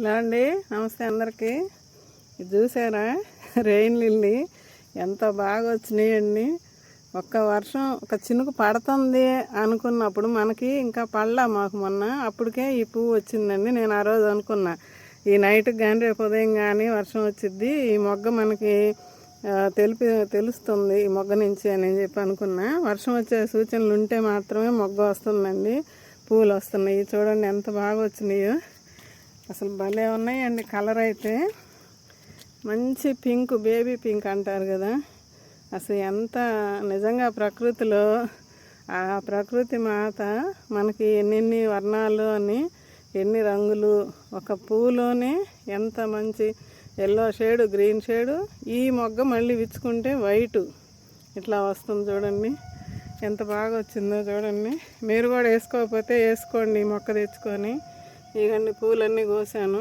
Hello అండి, నమస్తే అందరికీ. ఇది చూసారా, రెయిన్ లిల్లీ ఎంత బాగా వచ్చినాయండి. ఒక్క వర్షం ఒక చినుకు పడుతుంది అనుకున్నప్పుడు మనకి ఇంకా పడలా మాకు మొన్న, అప్పటికే ఈ పువ్వు వచ్చిందండి. నేను ఆ రోజు అనుకున్నా ఈ నైట్కి కానీ రేపు ఉదయం కానీ వర్షం వచ్చిద్ది, ఈ మొగ్గ మనకి తెలుస్తుంది ఈ మొగ్గ నుంచి అని చెప్పి అనుకున్నా. వర్షం వచ్చే సూచనలు ఉంటే మాత్రమే మొగ్గ వస్తుందండి, పువ్వులు వస్తున్నాయి. చూడండి ఎంత బాగా వచ్చినాయో, అసలు భలే ఉన్నాయండి. కలర్ అయితే మంచి పింక్, బేబీ పింక్ అంటారు కదా, అసలు ఎంత నిజంగా ప్రకృతిలో ఆ ప్రకృతి మాత మనకి ఎన్నెన్ని వర్ణాలు అని, ఎన్ని రంగులు ఒక పువ్వులోనే ఎంత మంచి ఎల్లో షేడు, గ్రీన్ షేడు. ఈ మొగ్గ మళ్ళీ విచ్చుకుంటే వైటు ఇట్లా వస్తుంది. చూడండి ఎంత బాగా వచ్చిందో చూడండి. మీరు కూడా వేసుకోకపోతే వేసుకోండి, మొక్క తెచ్చుకొని. ఇవన్నీ పూలన్నీ కోసాను.